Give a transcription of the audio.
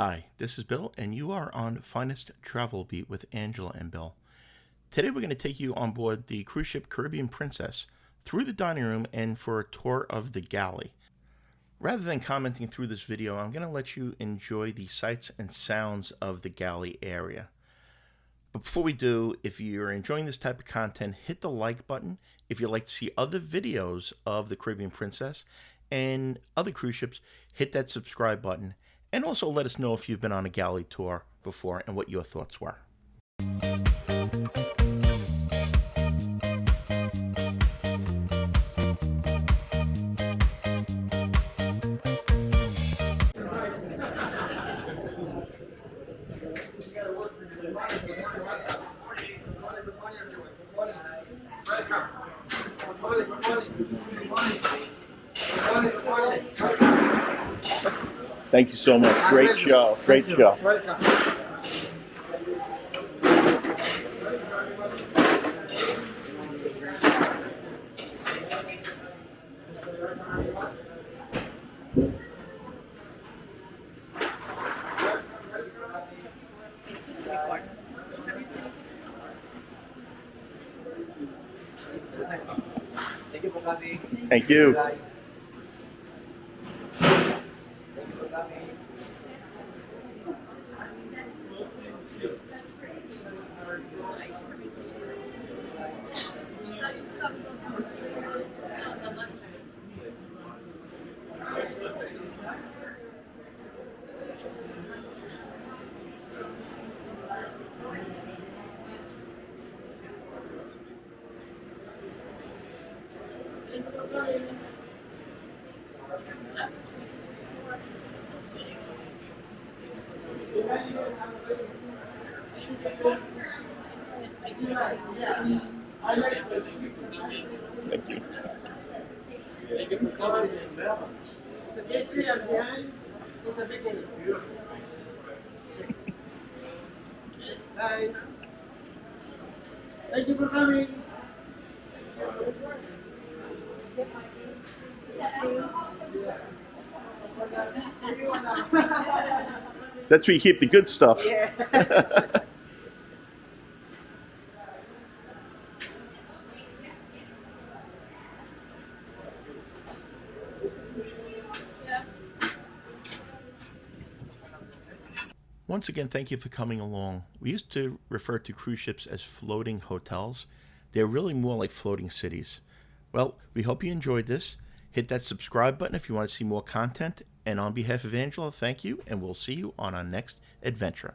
Hi, this is Bill, and you are on Finest Travel Beat with Angela and Bill. Today we're going to take you on board the cruise ship Caribbean Princess through the dining room and for a tour of the galley. Rather than commenting through this video, I'm going to let you enjoy the sights and sounds of the galley area. But before we do, if you're enjoying this type of content, hit the like button. If you'd like to see other videos of the Caribbean Princess and other cruise ships, hit that subscribe button. And also let us know if you've been on a galley tour before and what your thoughts were. Thank you so much. Great show. Great show. Thank you. Thank you. Hi. Thank you for coming. That's where you keep the good stuff. Yeah. Once again, thank you for coming along. We used to refer to cruise ships as floating hotels. They're really more like floating cities. Well, we hope you enjoyed this. Hit that subscribe button if you want to see more content. And on behalf of Angela, thank you, and we'll see you on our next adventure.